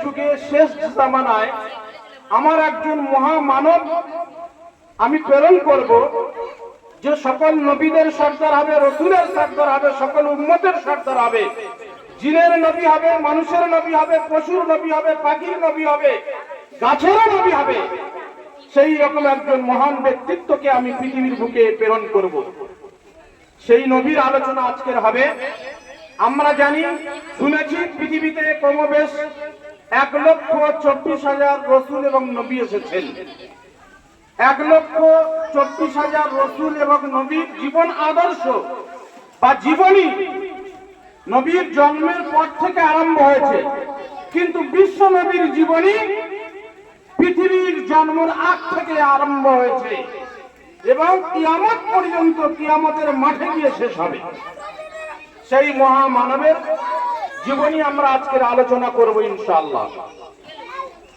যুগে শেষ জামানায় আমার একজন মহামানব আমি প্রেরণ করব, যে সকল নবীদের সর্দার হবে, রসুলের সর্দার হবে, সকল উম্মতের সর্দার হবে, জিনের নবী হবে, মানুষের নবী হবে, পশুর নবী হবে, পাখির নবী হবে, গাছেরও নবী হবে। সেই রকম একজন মহান ব্যক্তিত্বকে আমি পৃথিবীর বুকে প্রেরণ করব। সেই নবীর আলোচনা আজকের হবে। আমরা জানি, শুনেছি পৃথিবীতে কমবেশ 1,24,000 রসুল এবং নবী এসেছেন। 1,24,000 রসুল এবং নবীর জীবন আদর্শ বা জীবনী নবীর জন্মের পর থেকে আরম্ভ হয়েছে, কিন্তু বিশ্ব নবীর জীবনী পৃথিবীর জন্মের আগ থেকে আরম্ভ হয়েছে এবং কিয়ামত পর্যন্ত, কিয়ামতের মাঠে গিয়ে শেষ হবে। সেই মহামানবের জীবনী আমরা আজকের আলোচনা করব ইনশাআল্লাহ।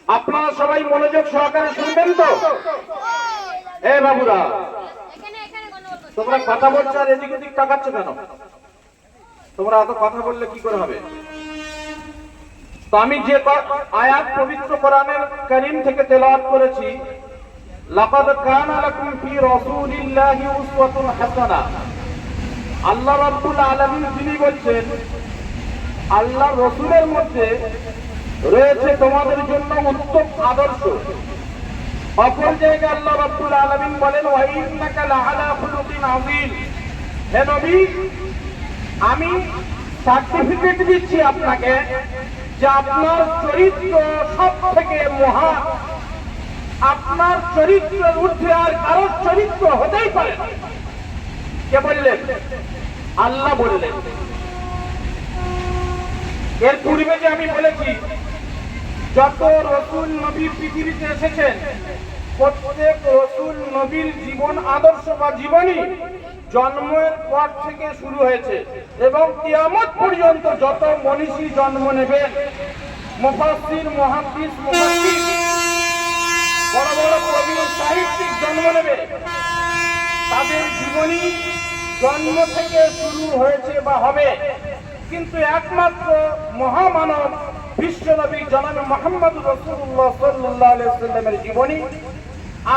আপনারা সবাই মনোযোগ সহকারে শুনবেন তো? বাবুরা, তোমরা কথা বলছো আর এদিক ওদিক তাকাচ্ছ কেন? তোমরা এত কথা বললে কি করে হবে? তো আমি যে আয়াত পবিত্র কোরআনের কারীম থেকে তেলাওয়াত করেছি, লাকাদ কানা লাকুম ফি রাসূলিল্লাহি উসওয়াতুন হাসানাহ, আল্লাহ রাব্বুল আলামিন তিনি বলছেন, আল্লাহ রসুলের মধ্যে রয়েছে তোমাদের জন্য উত্তম আদর্শ। অপর জায়গায় আল্লাহ রাব্বুল আলামিন বলেন, ওয়া ইন্নাকা লাআলা খুলুকিন আযীম, হে নবী আমি সার্টিফিকেট দিচ্ছি আপনাকে যে আপনার চরিত্র সব থেকে মহান, আপনার চরিত্রের ঊর্ধ্বে আর কারোর চরিত্র হতেই পারে না। কে বললেন? আল্লাহ বললেন। এর পূর্বে যে আমি বলেছি, যত রসুল নবী পৃথিবীতে এসেছেন, প্রত্যেক রসুল নবীর জীবন আদর্শ বা জীবনী জন্মের পর থেকে শুরু হয়েছে এবং কিয়ামত পর্যন্ত যত মনীষী জন্ম নেবেন, মুফাসসির, মুহাদ্দিস, মুফাসসির, বড় বড় কবি, সাহিত্যিক জন্ম নেবে, তাদের জীবনী জন্ম থেকে শুরু হয়েছে বা হবে, কিন্তু একমাত্র মহামানব বিশ্বনবী জনাবে মুহাম্মদ রাসূলুল্লাহ সাল্লাল্লাহু আলাইহি ওয়াসাল্লামের জীবনী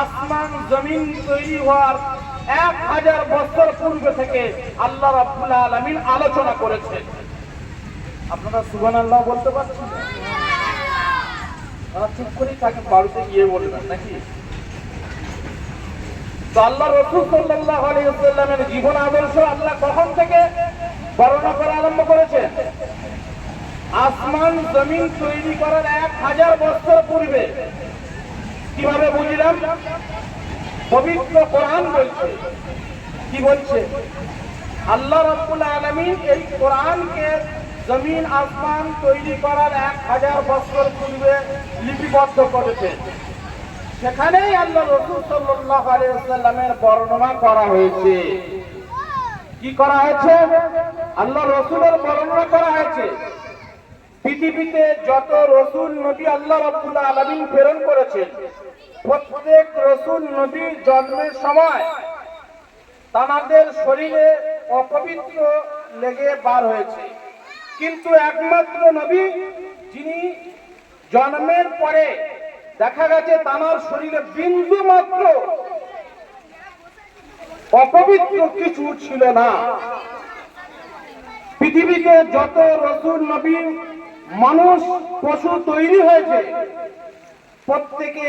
আসমান জমিন তৈরি হওয়ার 1000 বছর পূর্বে থেকে আল্লাহ রাব্বুল আলামিন আলোচনা করেছেন। আপনারা সুবহানাল্লাহ বলতে পারছেন? চুপ করে তাকে বাড়িতে গিয়ে বলবেন নাকি? তো আল্লাহ রাসূল সাল্লাল্লাহু আলাইহি ওয়াসাল্লামের জীবন আদর্শ আল্লাহ কখন থেকে বর্ণনা করা আরম্ভ করেছে? আসমান জমিন তৈরি করার 1000 বছর পূর্বে। কিভাবে বুঝলাম? পবিত্র কোরআন বলছে। কি বলছে? আল্লাহ রাব্বুল আলামিন এই কোরআনকে জমিন আসমান তৈরি করার 1000 বছর পূর্বে লিপিবদ্ধ করেছেন। সেখানেই আল্লাহ রাসূল সাল্লাল্লাহু আলাইহি ওয়াসাল্লামের বর্ণনা করা হয়েছে। কি করা হয়েছে? আল্লাহ রাসূলের বর্ণনা করা হয়েছে। পৃথিবীতে যত রসুল নবী আল্লাহ রাব্বুল আলামিন প্রেরণ করেছেন, প্রত্যেক রসুল নবী জন্মের সময় তাদের শরীরে অপবিত্র লেগে বার হয়েছে, কিন্তু একমাত্র নবী যিনি জন্মের পরে দেখা গেছে তার শরীরে বিন্দু মাত্র অপবিত্র কিছু ছিল না। পৃথিবীতে যত রসুল নবী মানুষ পশু তৈরি হয়েছে, প্রত্যেকে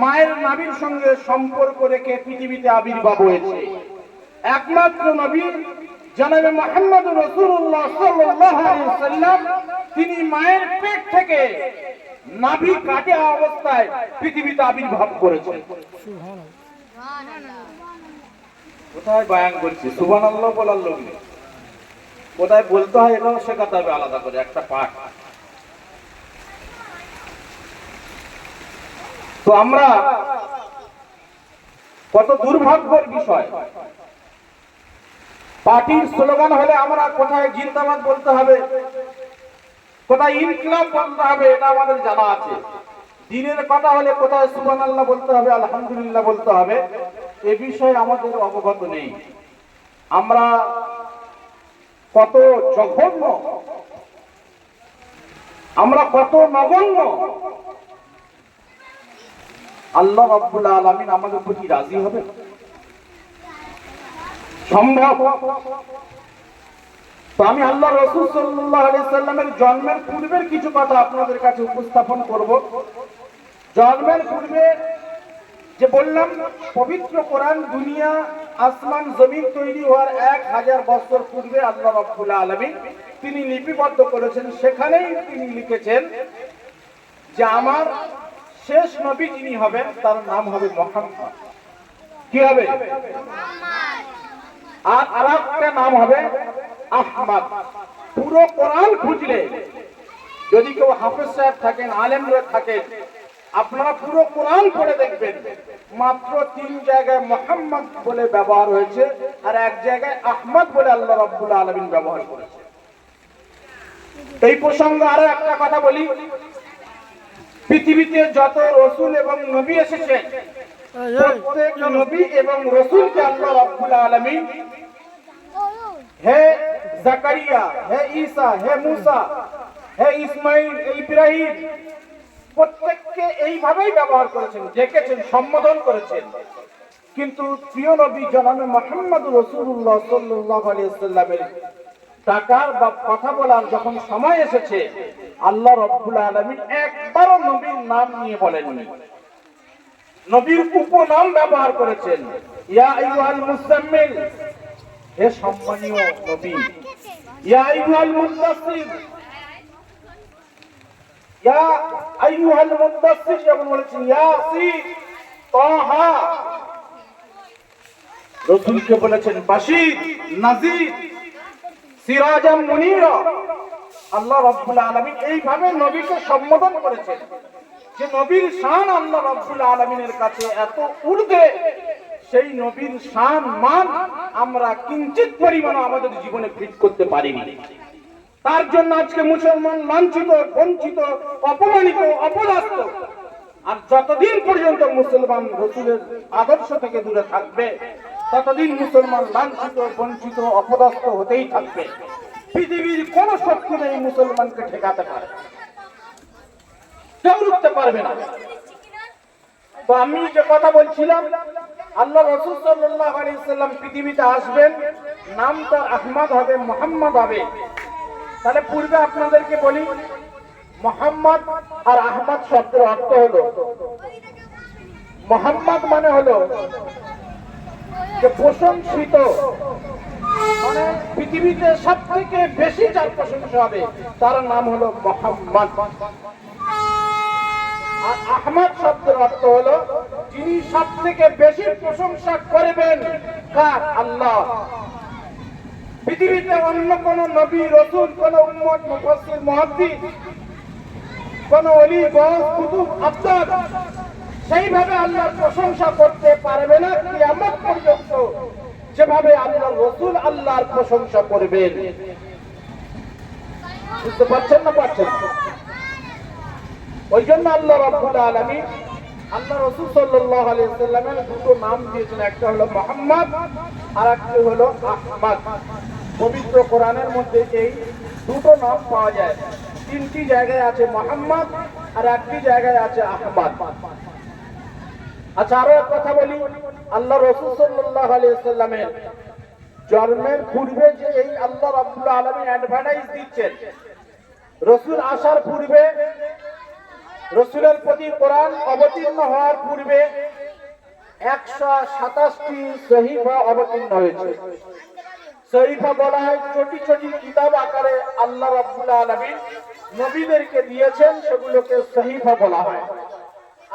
মায়ের নাভির সঙ্গে সম্পর্ক রেখে পৃথিবীতে আবির্ভাব হয়েছে। একমাত্র নবী জনাবে মুহাম্মদ রাসূলুল্লাহ সাল্লাল্লাহু আলাইহি ওয়াসাল্লাম তিনি মায়ের পেট থেকে নাভি কাটা অবস্থায় পৃথিবীতে আবির্ভাব করেছেন। কোথায় বয়ান করছি? সুবহানাল্লাহ বলার লোক নেই। কোথায় বলতে হয় এটাও শেখাতে হবে আলাদা করে, একটা পাঠ। তো আমরা কত দুর্ভাগ্যের বিষয়, পার্টির স্লোগান হলে আমরা কোথায় জিন্দাবাদ বলতে হবে, কোথায় ইনকিলাব বলতে হবে, এটা আমাদের জানা আছে। দিনের কথা হলে কোথায় সুবহানাল্লাহ বলতে হবে, আলহামদুলিল্লাহ বলতে হবে, এ বিষয়ে আমাদের অবগত নেই। আমরা কত জঘন্য আমরা কত নগণ্য, আল্লাহ রাব্বুল আলামিন আমাদের প্রতি রাজি হবে? সম্ভব? তো আমি আল্লাহ রাসূল সাল্লাল্লাহু আলাইহি সাল্লামের জন্মের পূর্বের কিছু কথা আপনাদের কাছে উপস্থাপন করব। জন্মের পূর্বে যে বললাম পবিত্র কোরআন দুনিয়া আসমান জমিন তৈরি হওয়ার 1000 বছর পূর্বে আল্লাহ রাব্বুল আলামিন তিনি লিপিবদ্ধ করেছেন। সেখানেই তিনি লিখেছেন যে আমার শেষ নবী যিনি হবেন তার নাম হবে মুহাম্মদ। কি হবে? আর আরেকটা নাম হবে আহমদ। পুরো কোরআন খুঁজলে যদি কেউ হাফেজ সাহেব থাকেন, আলেমরা থাকেন, আপনারা পুরো কোরআন পড়ে দেখবেন মাত্র 3 জায়গায় মুহাম্মদ বলে ব্যবহার হয়েছে আর এক জায়গায় আহমদ বলে আল্লাহ রাব্বুল আলামিন ব্যবহার করেছে। এই প্রসঙ্গে আরো একটা কথা বলি, পৃথিবীতে যত রাসূল এবং নবী এসেছে প্রত্যেক নবী এবং রাসূলকে আল্লাহ রাব্বুল আলামিন হে জাকারিয়া, হে ঈসা, হে মুসা, হে ইসমাঈল, হে ইব্রাহিম প্রত্যেককে এইভাবেই ব্যবহার করেছেন, ডেকেছেন, সম্বোধন করেছেন। কিন্তু প্রিয় নবী জনাবে মুহাম্মদুর রাসূলুল্লাহ সাল্লাল্লাহু আলাইহি ওয়াসাল্লামের টাকার বা কথা বলার যখন সময় এসেছে আল্লাহ রাব্বুল আলামিন একবারও নবীর নাম নিয়ে বলেননি, নবীর উপনাম ব্যবহার করেছেন। ইয়া আইয়ুহাল মুজাম্মিল, হে সম্মানীয় নবী। ইয়া আইয়ুহাল মুদাসসির, ইয়া আইয়ুহাল মুদাসসির যেমন বলেছেন ইয়াসিন, তাহা। রাসূলকে বলেছেন বাশীর, নাযীর, সিরাজাম মুনীরা। আল্লাহ রাব্বুল আলামিন এইভাবে নবীকে সম্বোধন করেছেন যে নবীর শান আল্লাহ রাব্বুল আলামিনের কাছে এত ঊর্ধ্বে, সেই নবীর শান মান আমরা কিঞ্চিত পরিমাণ আমাদের জীবনে ফিট করতে পারিনি। তার জন্য আজকে মুসলমান লাঞ্ছিত, বঞ্চিত, অপমানিত, অপদস্থ। আর যতদিন পর্যন্ত মুসলমান রাসূলের আদর্শ থেকে দূরে থাকবে ততদিন মুসলমান লাঞ্ছিত, বঞ্চিত, অপদস্থ হতেই থাকবে। পৃথিবীর কোন শক্তি নেই মুসলমানকে ঠেকাতে পারে, কেউ রুখতে পারবে না। তো আমি যে কথা বলছিলাম, আল্লাহ রাসূল সাল্লাল্লাহু আলাইহি ওয়াসাল্লাম পৃথিবীতে আসবেন, নাম তার আহমদ হবে, মুহাম্মদ হবে। তাহলে পূর্বে আপনাদেরকে বলি মুহাম্মদ আর আহমদ শব্দের অর্থ হলো, মুহাম্মদ মানে হলো যে প্রশংসিত, মানে পৃথিবীতে সবথেকে বেশি যার প্রশংসা হবে তার নাম হলো মুহাম্মদ। আর আহমদ শব্দের অর্থ হলো যিনি সবথেকে বেশি প্রশংসা করবেন কার? আল্লাহ। পৃথিবীতে অন্য কোন নবী, রাসূল, কোন উম্মত, মুফাসসির, মুহাদ্দিস, কোন ওলি, গওস, কুতুব, আফতার সেইভাবে আল্লাহর প্রশংসা করতে পারবে না কিয়ামত পর্যন্ত যেভাবে আল্লাহর রাসূল আল্লাহর প্রশংসা করবেন। বুঝতে পারছেন না? পারছেন? ওই জন্য আল্লাহ রাব্বুল আলামিন আল্লাহ রাসূল সাল্লাল্লাহু আলাইহি ওয়াসাল্লামের দুটো নাম দিয়েছেন, একটা হলো মুহাম্মদ আর একটা হলো আহমদ। পবিত্র কোরআনের মধ্যে এই দুটো নাম পাওয়া যায়। 3টি জায়গায় আছে মুহাম্মদ আর একটি জায়গায় আছে আহমদ। আচ্ছা, আরো এক কথা বলি, আল্লাহ রাসূল সাল্লাল্লাহু আলাইহি ওয়াসাল্লামের জন্মের পূর্বে যে এই আল্লাহ রাব্বুল আলামিন অ্যাডভার্টাইজ দিচ্ছেন, রাসূল আসার পূর্বে, রাসূলের প্রতি কোরআন অবতীর্ণ হওয়ার পূর্বে 127টি সহিফা অবতীর্ণ হয়েছে। সহিফা বলা হয় ছোট ছোট কিতাব আকারে আল্লাহ রাব্বুল আলামিন নবীদেরকে দিয়েছেন, সেগুলোকে সহিফা বলা হয়।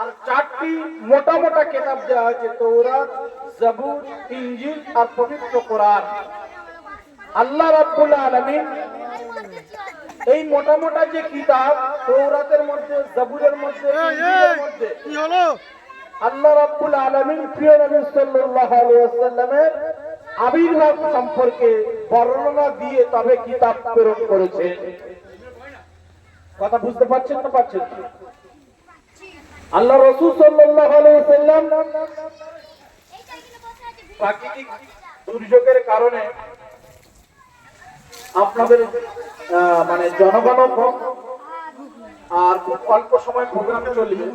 আর 4টি মোটা মোটা কিতাব দেওয়া হয়েছে, তাওরাত, জাবুর, ইনজিল আর পবিত্র কোরআন। আল্লাহ রাব্বুল আলামিন এই মোটা মোটা যে কিতাব, তাওরাতের মধ্যে, জাবুরের মধ্যে, ইনজিলের মধ্যে কি হলো, আল্লাহ রাব্বুল আলামিন প্রিয় নবী সাল্লাল্লাহু আলাইহি ওয়াসাল্লামের আবির্ভাব সম্পর্কে বর্ণনা দিয়ে তবে কিতাব প্রেরণ করেছে। কথা বুঝতে পারছেন না? পারছেন? আল্লাহ রাসূল সাল্লাল্লাহু আলাইহি ওয়াসাল্লাম প্রাকৃতিক দুর্যোগের কারণে আপনাদের মানে জনগণ আর খুব অল্প সময় প্রোগ্রামে চলবে।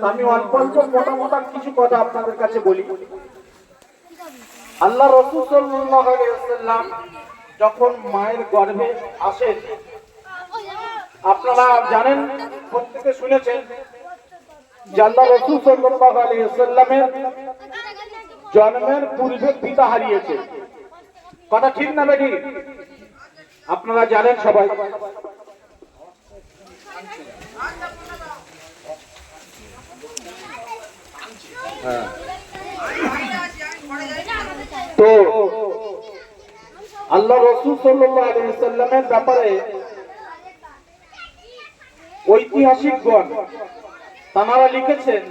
আমি অল্প অল্প মোটা কিছু কথা আপনাদের কাছে বলি। আল্লাহ রাসূল সাল্লাল্লাহু আলাইহি ওয়াসাল্লাম যখন মায়ের গর্ভে আসেন, আপনারা জানেন, প্রত্যেকে শুনেছেন যে আল্লাহ রাসূল সাল্লাল্লাহু আলাইহি ওয়াসাল্লামের জন্মের পূর্বে পিতা হারিয়েছে। কথা ঠিক না বেটি? আপনারা জানেন সবাই। তো আল্লাহ রাসূল সাল্লাল্লাহু আলাইহি ওয়াসাল্লামের ব্যাপারে ঐতিহাসিকগণ তারা লিখেছেন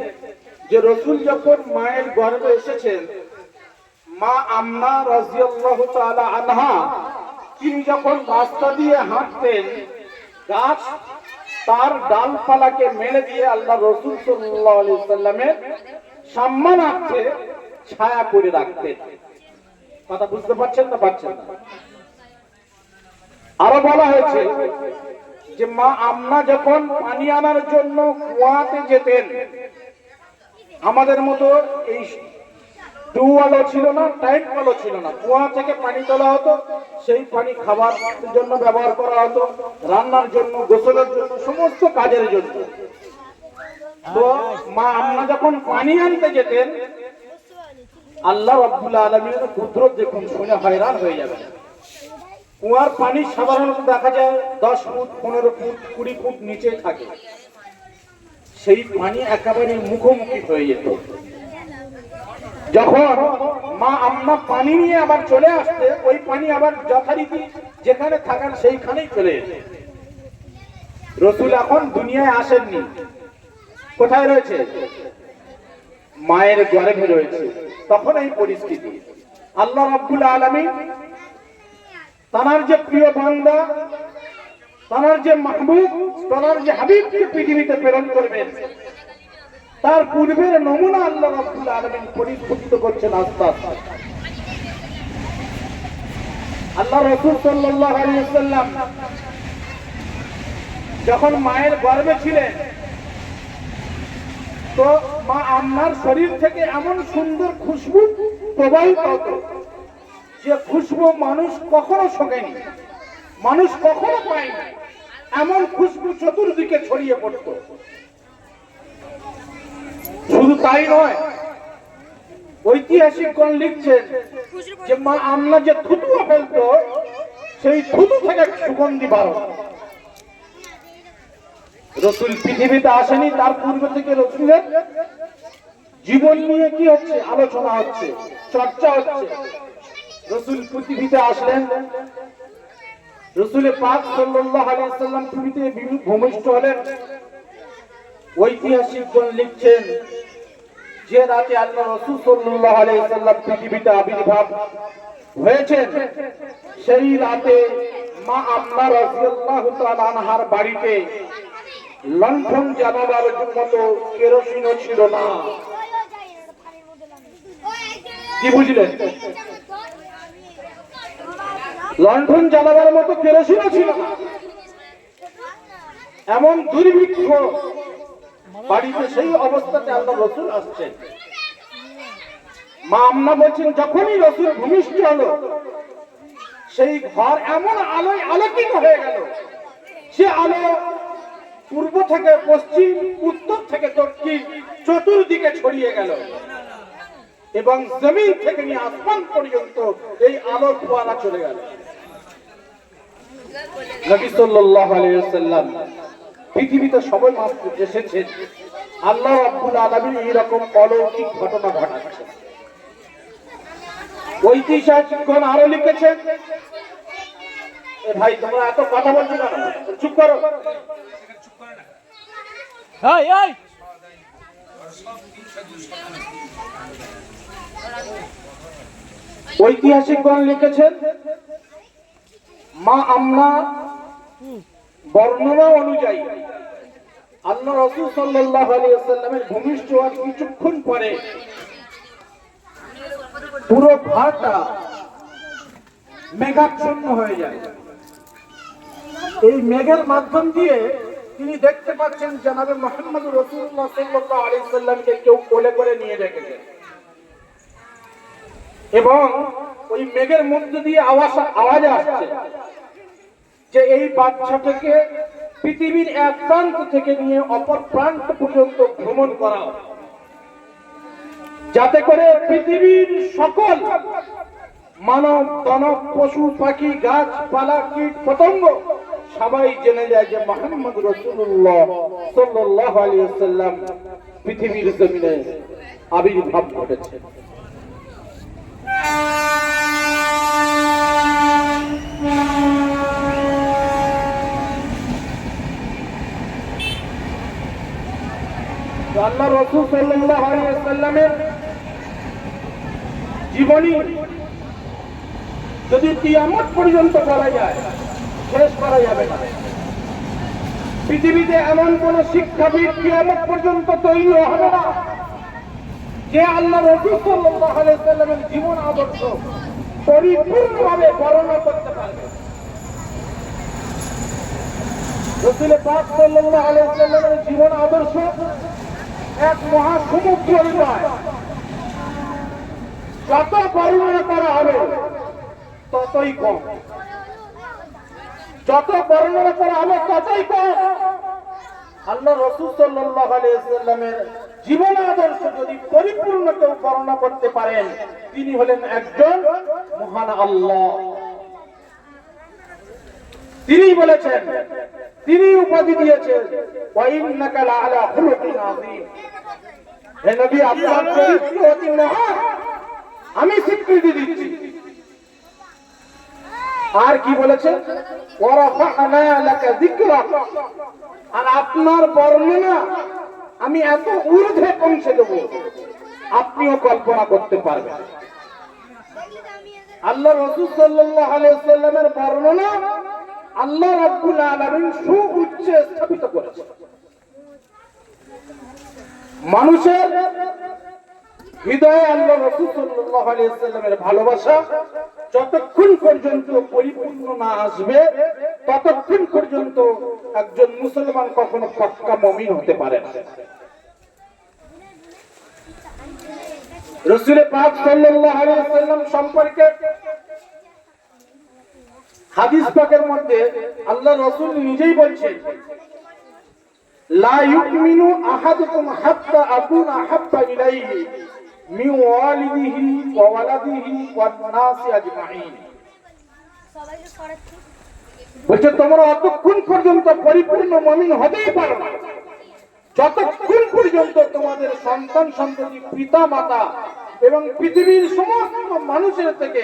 যে রাসূল যখন মায়ের গর্ভে এসেছেন, মা আম্না রাদিয়াল্লাহু তাআলা আনহা তিনি যখন রাস্তা দিয়ে হাঁটতেন, গাছ তার ডালপালাকে মেলে দিয়ে আল্লাহ রাসূল সাল্লাল্লাহু আলাইহি ওয়াসাল্লামের সম্মানার্থে ছায়া করে রাখতেন। কথা বুঝতে পারছেন না? পারছেন না? আরো বলা হয়েছে যে মা আম্না যখন পানি আনার জন্য কুয়াতে যেতেন, আমাদের মতো এই টিউবওয়েলও ছিল না, টাইম কলও ছিল না, কুয়া থেকে পানি তোলা হতো, সেই পানি খাবার জন্য ব্যবহার করা হতো, রান্নার জন্য, গোসলের জন্য, সমস্ত কাজের জন্য। তো মা আম্না যখন পানি আনতে যেতেন, আল্লাহ রাব্বুল আলামিনের কুদরত দেখুন, শুনে হয়রান হয়ে যাবে। কুয়ার পানি সাধারণত দেখা যায় 10 ফুট, 15 ফুট, 20 ফুট নিচে থাকে, সেই পানি একেবারে মুখোমুখি হয়ে যেত। যখন মা আম্মা পানি নিয়ে আবার চলে আসতে, ওই পানি আবার যথারীতি যেখানে থাকার সেইখানেই চলে যেত। রাসূল এখন দুনিয়ায় আসেননি, কোথায় রয়েছে? মায়ের গর্ভে রয়েছে। তখন এই পরিস্থিতি। আল্লাহ রাব্বুল আলামিন তার যে প্রিয় বান্দা, তার যে মাহবুব, তার যে হাবিবকে পৃথিবীতে প্রেরণ করবেন, তার পূর্বের নমুনা আল্লাহ রাব্বুল আলামিন পরিস্ফুটিত করছেন আস্তে আস্তে। আল্লাহ রাসূল সাল্লাল্লাহু আলাইহি ওয়াসাল্লাম যখন মায়ের গর্ভে ছিলেন, তো মা আম্মার শরীর থেকে এমন সুন্দর খুশবু প্রবাহিত হতো, যে খুশবু মানুষ কখনো শোকেনি, মানুষ কখনো পায়নি, এমন খুশবু চতুর্দিকে ছড়িয়ে পড়ত। শুধু তাই নয়, ঐতিহাসিকগণ লিখছেন যে মা আম্মা যে থুতু ফেলত, সেই থুতু থেকে সুগন্ধি বার হতো। রাসূল পৃথিবীতে আসেনি, তার পূর্ব থেকে রাসূলের জীবন নিয়ে কি হচ্ছে? আলোচনা হচ্ছে, চর্চা হচ্ছে। রাসূল পৃথিবীতে আসলেন, রাসূল পাক সাল্লাল্লাহু আলাইহি ওয়াসাল্লাম পৃথিবীতে ভূমিষ্ঠ হলেন। ঐতিহাসিকগণ লিখছেন যে রাতে আল্লাহ রাসূল সাল্লাল্লাহু আলাইহি ওয়াসাল্লাম পৃথিবীতে আবির্ভাব হয়েছেন, সেই রাতে মা আম্মা রাদিয়াল্লাহু তাআলা আনহার বাড়িতে লণ্ঠন জ্বালাবার মতো কেরোসিনও ছিল না। কি বুঝলেন? লণ্ঠন জ্বালাবার মতো কেরোসিনও ছিল না, এমন দুর্ভিক্ষ বাড়িতে। সেই অবস্থাতে আল্লাহ রাসূল আসছেন। মা আম্মা বলছেন, যখনই রাসূল ভূমিষ্ঠ হলো, সেই ঘর এমন আলোয় আলোকিত হয়ে গেল, সে আলো পূর্ব থেকে পশ্চিম, উত্তর থেকে দক্ষিণ, চতুর্দিকে ছড়িয়ে গেল, এবং জমিন থেকে নিয়ে আসমান পর্যন্ত এই আলোর ফোয়ারা চলে গেল। নবী সাল্লাল্লাহু আলাইহি ওয়াসাল্লাম পৃথিবীতে সবাই মাত্র এসেছেন, আল্লাহ রাব্বুল আলামিন এইরকম অলৌকিক ঘটনা ঘটাচ্ছেন। ঐতিহাসিকগণ আরো লিখেছেন, ভাই তোমরা এত কথা বলছো কেন? চুপ করো। ঐতিহাসিকগণ লিখেছেন, মা আম্মা বর্ণনা অনুযায়ী আল্লাহ রাসূল সাল্লাল্লাহু আলাইহি ওয়াসাল্লামের ভূমিষ্ঠ হওয়ার কিছুক্ষণ পরে পুরো ঘরটা মেঘাচ্ছন্ন হয়ে যায়। এই মেঘের মাধ্যম দিয়ে তিনি দেখতে পাচ্ছেন জনাবে মুহাম্মদ রাসূলুল্লাহ সাল্লাল্লাহু আলাইহি সাল্লামকে কেউ কোলে করে নিয়ে রেখেছে এবং ওই মেঘের মধ্যে দিয়ে আওয়াজ আসছে যে এই বাচ্চাটাকে পৃথিবীর এক প্রান্ত থেকে নিয়ে অপর প্রান্ত পর্যন্ত ভ্রমণ করা, যাতে করে পৃথিবীর সকল মানব দানব পশু পাখি গাছপালা কীট পতঙ্গ সবাই জেনে যায় যে মুহাম্মদ রাসূলুল্লাহ সাল্লাল্লাহু আলাইহি ওয়াসাল্লাম পৃথিবীর জমিনে আবির্ভাব ঘটেছে। আল্লাহ রাসূল সাল্লাল্লাহু আলাইহি ওয়াসাল্লামের জীবনী যদি কিয়ামত পর্যন্ত বলা যায় শেষ করা যাবে না। পৃথিবীতে এমন কোন শিক্ষাবিদ কিয়ামত পর্যন্ত তৈরি হবে না যে আল্লাহ রাসূল সাল্লাল্লাহু আলাইহি ওয়াসাল্লামের জীবন আদর্শ পরিপূর্ণভাবে বর্ণনা করতে পারবে। রাসূল পাক সাল্লাল্লাহু আলাইহি ওয়াসাল্লামের জীবন আদর্শ এক মহাসমুদ্রের নয়, যত বর্ণনা করা হবে ততই কম, যত বর্ণনা করা হবে ততই কম। আল্লাহ রাসূল সাল্লাল্লাহু আলাইহি ওয়াসাল্লামের জীবন আদর্শ যদি পরিপূর্ণ কেউ বর্ণনা করতে পারেন তিনি হলেন একজন মহান আল্লাহ। তিনি বলেছেন, তিনি উপাধি দিয়েছেন ওয়া ইন্নাকা লাআলা খুলুকিন আযীম, হে নবী আপনার চরিত্র অতি মহান, আমি স্বীকৃতি দিচ্ছি। আর কি বলেছেন, ওয়া রাফা'না লাকা যিকরাক, আর আপনার বর্ণনা আমি এত ঊর্ধ্বে পৌঁছে দেব আপনিও কল্পনা করতে পারবেন। আল্লাহ রাসূল সাল্লাল্লাহু আলাইহি ওয়াসাল্লামের বর্ণনা আল্লাহ রাব্বুল আলামিন সুউচ্চে স্থাপিত করেছেন। মানুষের হৃদয়ে আল্লাহ রাসূল সাল্লাল্লাহু আলাইহি ওয়াসাল্লামের ভালোবাসা যতক্ষণ পর্যন্ত পরিপূর্ণ না আসবে ততক্ষণ পর্যন্ত একজন মুসলমান কখনো পাক্কা মুমিন হতে পারে না। রাসূল পাক সাল্লাল্লাহু আলাইহি ওয়াসাল্লাম সম্পর্কে হাদিস পাকের মধ্যে আল্লাহ রাসূল নিজেই বলছেন, লা ইউমিনু আহাদুকুম হাত্তা আকুনা হাব্বা ইলাইহি মিন ওয়ালিদিহি ওয়া ওয়ালাদিহি ওয়ান নাসি আজমাইন। বলছে তোমরা অতক্ষণ পর্যন্ত পরিপূর্ণ মুমিন হতেই পারো না যতক্ষণ পর্যন্ত তোমাদের সন্তান সন্ততি পিতা মাতা এবং পৃথিবীর সমস্ত মানুষের থেকে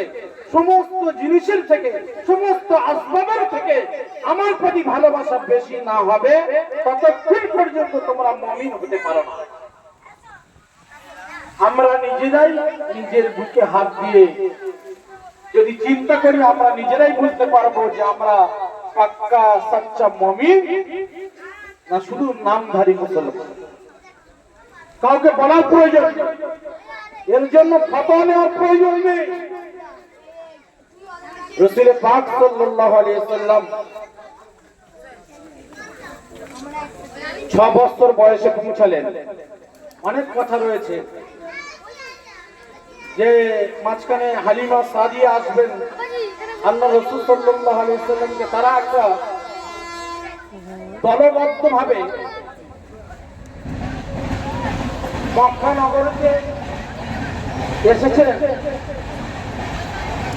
সমস্ত জিনিসের থেকে সমস্ত আসবাবের থেকে আমার প্রতি ভালোবাসা বেশি না হবে ততক্ষণ পর্যন্ত তোমরা মুমিন হতে পারো না। আমরা নিজেরাই নিজের বুকে হাত দিয়ে যদি চিন্তা করি আমরা নিজেরাই বুঝতে পারবো যে আমরা পাক্কা সচ্চা মুমিন না শুধু নামধারী মুসলমান। কাউকে বলার প্রয়োজন নেই, এর জন্য ফতোয়া নেওয়ার প্রয়োজন নেই। রাসূল পাক সাল্লাল্লাহু আলাইহি ওয়াসাল্লাম 6 বছর বয়সে পৌঁছালেন। অনেক কথা রয়েছে যে মাঝখানে হালিমা সাদিয়া আসবেন, আল্লাহ রাসূল সাল্লাল্লাহু আলাইহি ওয়াসাল্লামকে তারা একটা দলবদ্ধভাবে মক্কা নগরীতে এসেছেন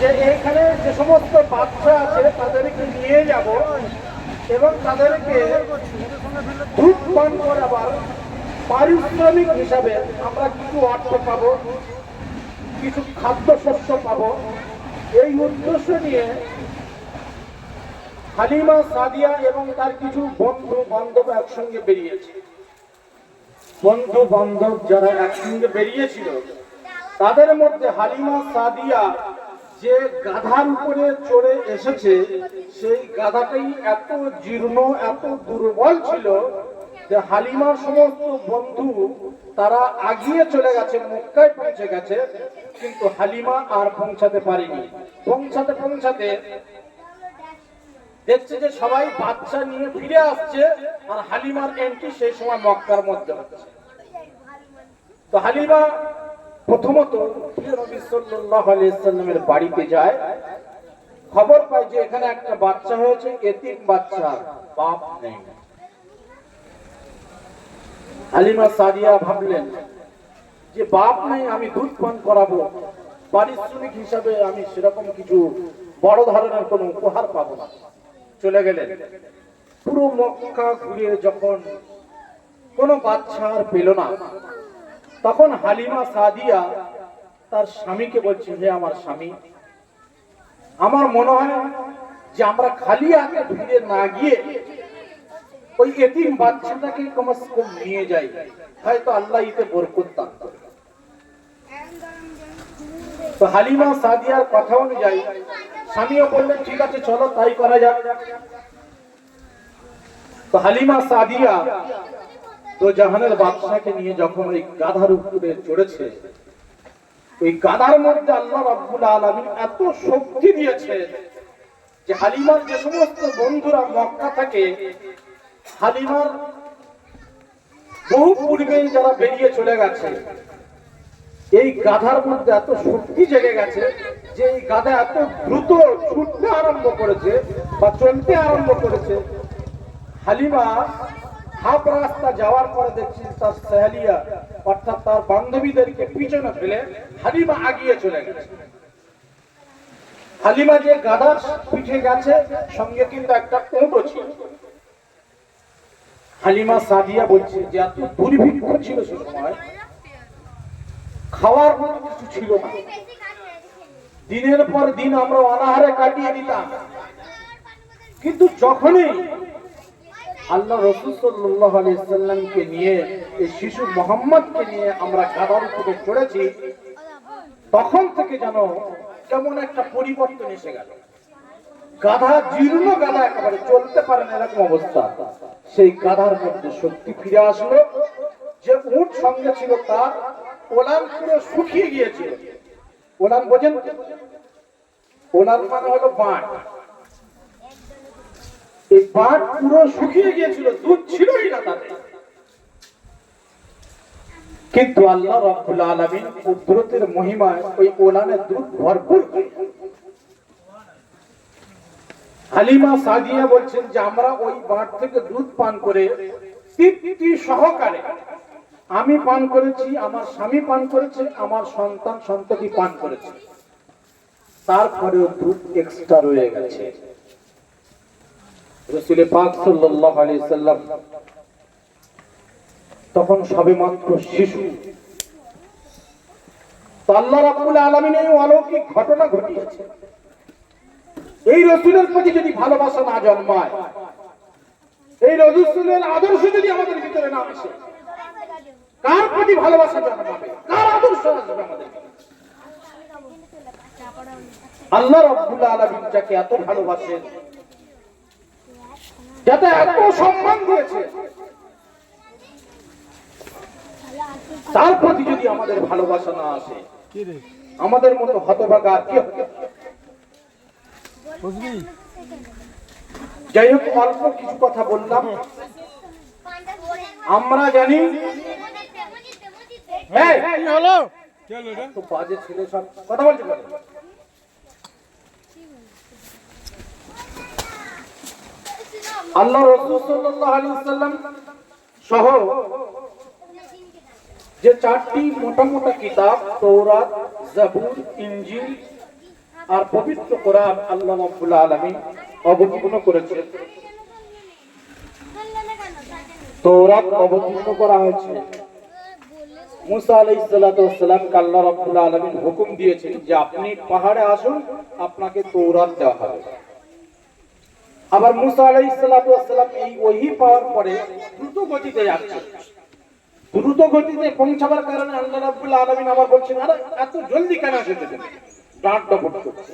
যে এখানে যে সমস্ত বাচ্চা আছে তাদেরকে নিয়ে যাব এবং তাদেরকে দুধ পান করাবার পারিশ্রমিক হিসাবে আমরা কিছু অর্থ পাবো, কিছু খাদ্যশস্য পাবো। এই উদ্দেশ্য নিয়ে হালিমা সাদিয়া এবং তার কিছু বন্ধু বান্ধব একসঙ্গে বেরিয়েছে। বন্ধু বান্ধব যারা একসঙ্গে বেরিয়েছিল তাদের মধ্যে হালিমা সাদিয়া যে গাধার উপরে চড়ে এসেছে সেই গাধাটাই এত জীর্ণ এত দুর্বল ছিল যে হালিমার সমস্ত বন্ধু তারা আগিয়ে চলে গেছে, মক্কায় পৌঁছে গেছে, কিন্তু হালিমা আর পৌঁছাতে পারেনি। পৌঁছাতে দেখছে যে সবাই বাচ্চা নিয়ে ফিরে আসছে আর হালিমার এন্ট্রি সেই সময় মক্কার মধ্যে হচ্ছে। তো হালিমা প্রথমত নবী সাল্লাল্লাহু আলাইহি সাল্লামের বাড়িতে যায়, খবর পায় যে এখানে একটা বাচ্চা হয়েছে, এতিম বাচ্চা, বাপ নেই। হালিমা সাদিয়া ভাবলেন যে বাপ নেই, আমি দুধ পান করাবো, পারিশ্রমিক হিসাবে আমি সেরকম কিছু বড় ধরনের কোনো উপহার পাবো না। চলে গেলেন। পুরো মক্কা ঘুরে যখন কোনো বাচ্চা আর পেল না, তখন হালিমা সাদিয়া তার স্বামীকে বলছে, হে আমার স্বামী, আমার মনে হয় যে আমরা খালি হাতে ফিরে না গিয়ে ওই এতিম বাচ্চাটাকে কমসে কম নিয়ে যাই, হয়তো আল্লাহ এতে বরকত দান করবে। তো হালিমা সাদিয়ার কথা অনুযায়ী স্বামীও বললেন, ঠিক আছে চলো তাই করা যাক। তো হালিমা সাদিয়া তো জাহানের বাদশাকে নিয়ে যখন ওই গাধার উপরে চড়েছে, ওই গাধার মধ্যে আল্লাহ রাব্বুল আলামিন এত শক্তি দিয়েছে যে হালিমার যে সমস্ত বন্ধুরা মক্কা থেকে হালিমার বহু পূর্বেই যারা বেরিয়ে চলে গেছে, এই গাধার মধ্যে এত শক্তি জেগে গেছে যে এই গাধা এত দ্রুত ছুটতে আরম্ভ করেছে বা চলতে আরম্ভ করেছে। হালিমা হাফ রাস্তা যাওয়ার পরে দেখছি তার সাহেলিয়া অর্থাৎ তার বান্ধবীদেরকে পিছনে ফেলে হালিমা আগিয়ে চলে গেছে। হালিমা যে গাধার পিঠে গেছে, সঙ্গে কিন্তু একটা উটও ছিল। হালিমা সাদিয়া বলছে যে এত দুর্ভিক্ষ ছিল সে সময়, খাওয়ার মতো কিছু ছিল না, দিনের পর দিন আমরা অনাহারে কাটিয়ে দিতাম। কিন্তু যখনই আল্লাহ রাসূল সাল্লাল্লাহু আলাইহি সাল্লামকে নিয়ে, এই শিশু মুহাম্মদকে নিয়ে আমরা গাধার উপরে চড়েছি, তখন থেকে যেন কেমন একটা পরিবর্তন এসে গেল। গাধা, জীর্ণ গাধা, একেবারে চলতে পারে না এরকম অবস্থা, সেই গাধার মধ্যে শক্তি ফিরে আসলো। যে উট সঙ্গে ছিল তার ওলান পুরো শুকিয়ে গিয়েছিল। ওলান বোঝেন? ওলান মানে হলো বাঁট। এই বাঁট পুরো শুকিয়ে গিয়েছিল, দুধ ছিলই না তাতে। কিন্তু আল্লাহ রাব্বুল আলামিন কুদরতের মহিমায় ওই ওলানে দুধ ভরপুর। হালিমা সাদিয়া বলছেন যে আমরা ওই বাঁট থেকে দুধ পান করে তৃপ্তি সহকারে, আমি পান করেছি, আমার স্বামী পান করেছে, আমার সন্তান সন্ততি পান করেছে, তারপরেও দুধ এক্সট্রা রয়ে গেছে। রাসূল পাক সাল্লাল্লাহু আলাইহি সাল্লাম তখন সবেমাত্র শিশু। আল্লাহ রাব্বুল আলামিন এই অলৌকিক ঘটনা ঘটিয়েছে। এই রাসূলের প্রতি যদি ভালোবাসা না জন্মায়, এই রাসূলের আদর্শ যদি আমাদের ভিতরে না আসে, কার প্রতি ভালোবাসা জন্মাবে, কার আদর্শ আসবে আমাদের? আল্লাহ রাব্বুল আলামিন যাকে এত ভালোবাসেন, যাতে এত সম্মান দিয়েছে, তার প্রতি যদি আমাদের ভালোবাসা না আসে, আমাদের মতো হতভাগা আর কি হবে? যাই হোক, অল্প কিছু কথা বললাম। আমরা জানি তো বাজে ছেলে সব কথা বলতে পারে। আল্লাহ রাসূল সাল্লাল্লাহু আলাইহি ওয়াসাল্লাম সহ যে চারটি মোটা মোটা কিতাব, তাওরাত, জাবুর, ইনজিল আর পবিত্র কোরআন আল্লাহ রাব্বুল আলামিন অবতীর্ণ করেছেন। তাওরাত অবতীর্ণ করা হয়েছে মুসা আলাইহিস সালাতু ওয়াস সালামকে আল্লাহ রাব্বুল আলামিন হুকুম দিয়েছেন যে আপনি পাহাড়ে আসুন, আপনাকে তাওরাত দেওয়া হবে। আবার মুসা আলাইহিস সালাতু ওয়াস সালাম এই ওহী পাওয়ার পরে দ্রুত গতিতে যাচ্ছেন। দ্রুত গতিতে পৌঁছাবার কারণে আল্লাহ রাব্বুল আলামিন আবার বলছেন, আরে এত জলদি কেন এসেছেন? ডাঁট ডপট করছে।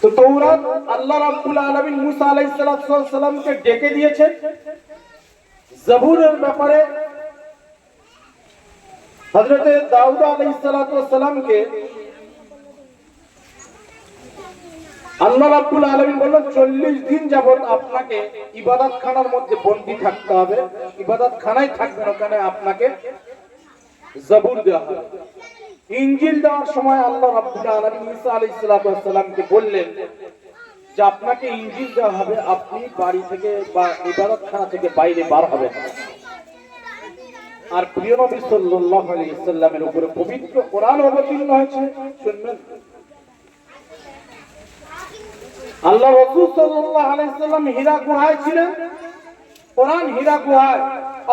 তো তাওরাত আল্লাহ রাব্বুল আলামিন মুসা আলাইহিস সালাতু ওয়াস সালামকে ডেকে দিয়েছেন। জাবুরের ব্যাপারে হযরতে দাউদ আলাইহিস সালাতু ওয়াস সালামকে আল্লাহ রাব্বুল আলামিন বললেন 40 দিন যাবত আপনাকে ইবাদতখানার মধ্যে বন্দী থাকতে হবে। ইবাদতখানায় থাকবেন, ওখানে আপনাকে জবুর দেওয়া হবে। ইনজিল দেওয়ার সময় আল্লাহ রাব্বুল আলামিন ঈসা আলাইহিস সালামকে বললেন যে আপনাকে ইনজিল দেওয়া হবে, আপনি বাড়ি থেকে বা ইবাদতখানা থেকে বাইরে বার হবেন। আর প্রিয় নবী সাল্লাল্লাহু আলাইহি ওয়াসাল্লামের উপরে পবিত্র কোরআন অবতীর্ণ হয়েছে। শুনবেন, আল্লাহ রাসূল সাল্লাল্লাহু আলাইহি ওয়াসাল্লাম হীরা গুহায় ছিলেন, কোরআন হীরা গুহায়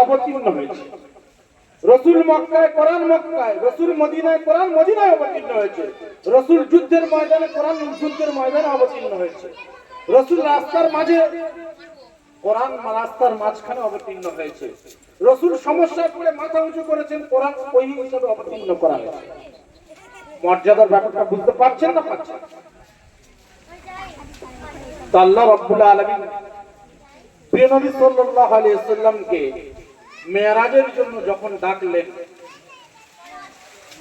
অবতীর্ণ হয়েছে। রাসূল মক্কায়, কোরআন মক্কায়, রাসূল মদিনায়, কোরআন মদিনায় অবতীর্ণ হয়েছে। রাসূল যুদ্ধের ময়দানে, কোরআন যুদ্ধের ময়দানে অবতীর্ণ হয়েছে। রাসূল রাস্তার মাঝে, কোরআন রাস্তার মাঝখানে অবতীর্ণ হয়েছে। রাসূল সমস্যায় পড়ে মাথা উঁচু করেছেন, কোরআন ওই হিসাবে অবতীর্ণ করা হয়েছে। মর্যাদার ব্যাপারটা বুঝতে পারছেন না পারছেন? তো আল্লাহ রাব্বুল আলামিন প্রিয় নবী সাল্লাল্লাহু আলাইহি ওয়াসাল্লামকে মেরাজের জন্য যখন ডাকলেন,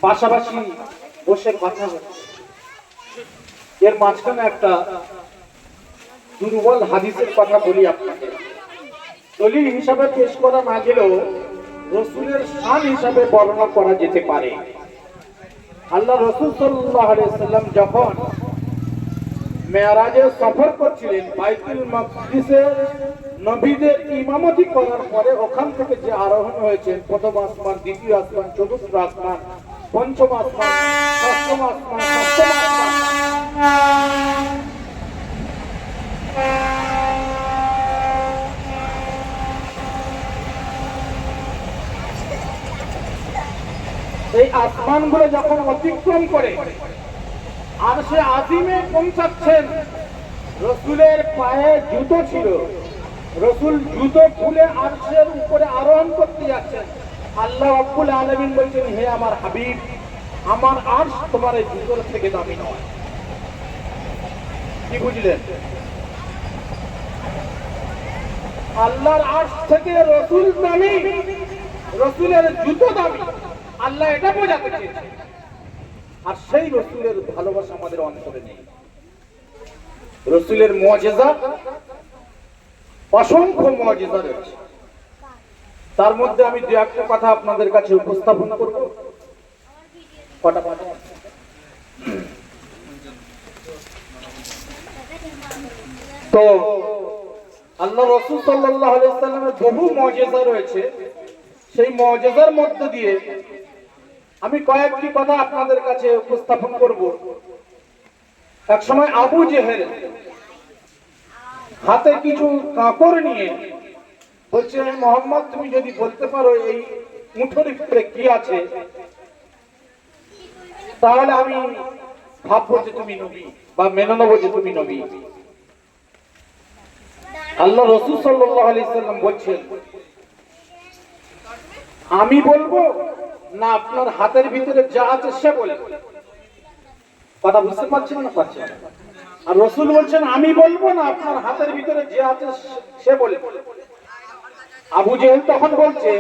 পাশাপাশি বসে কথা হচ্ছে, এর মাঝখানে একটা দুর্বল হাদিসের কথা বলি আপনাকে। দলিল হিসাবে পেশ করা না গেলেও রাসূলের শান হিসাবে বর্ণনা করা যেতে পারে। আল্লাহ রাসূল সাল্লাল্লাহু আলাইহি ওয়াসাল্লাম যখন মেরাজে সফর করছিলেন, বাইতুল মাকদিসে নবীদের ইমামতি করার পরে ওখান থেকে যে আরোহণ হয়েছেন, প্রথম আসমান, দ্বিতীয় আসমান, চতুর্থ আসমান, পঞ্চম আসমান, ষষ্ঠম আসমান, সপ্তম আসমান, এই আসমানগুলো যখন অতিক্রম করে আর সে আজিমে পৌঁছাচ্ছেন, রাসূলের পায়ে জুতো ছিল, রাসূল জুতো খুলে আরশের উপরে আরোহণ করতে যাচ্ছেন। আল্লাহ রাব্বুল আলামিন বলছেন, হে আমার হাবিব, আমার আরশ তোমার এই জুতোর থেকে দামি নয়। কি বুঝলেন? আল্লাহর আরশ থেকে রাসূল দামি, রাসূলের জুতো দামি। আল্লাহ এটা বোঝাতে চেয়েছেন। আর সেই রাসূলের ভালোবাসা আমাদের অন্তরে নেই। রাসূলের মুআজিজা, অসংখ্য মুআজিজা রয়েছে। তার মধ্যে আমি দু একটা কথা আপনাদের কাছে উপস্থাপন করব। কটা কথা? তো আল্লাহ রাসূল সাল্লাল্লাহু আলাইহি ওয়াসাল্লামের বহু মুআজিজা রয়েছে। সেই মুআজিজার মধ্য দিয়ে আমি কয়েকটি কথা আপনাদের কাছে উপস্থাপন করব। এক সময় আবু জেহেল হাতে কিছু কাপড় নিয়ে বলছে, মুহাম্মদ, তুমি যদি বলতে পারো এই মুঠোর ভিতরে কি আছে, তাহলে আমি ভাববো যে তুমি নবী, বা মেনে নেবো যে তুমি নবী। আল্লাহ রাসূল সাল্লাল্লাহু আলাইহি ওয়াসাল্লাম বলছেন, আমি বলবো না আপনার হাতের ভিতরে যা আছে সে বলবে? কথা বুঝতে পারছেন না পারছেন? আর রাসূল বলছেন, আমি বলবো না আপনার হাতের ভিতরে যে আছে সে বলবে? আবু জেহেল তখন বলছে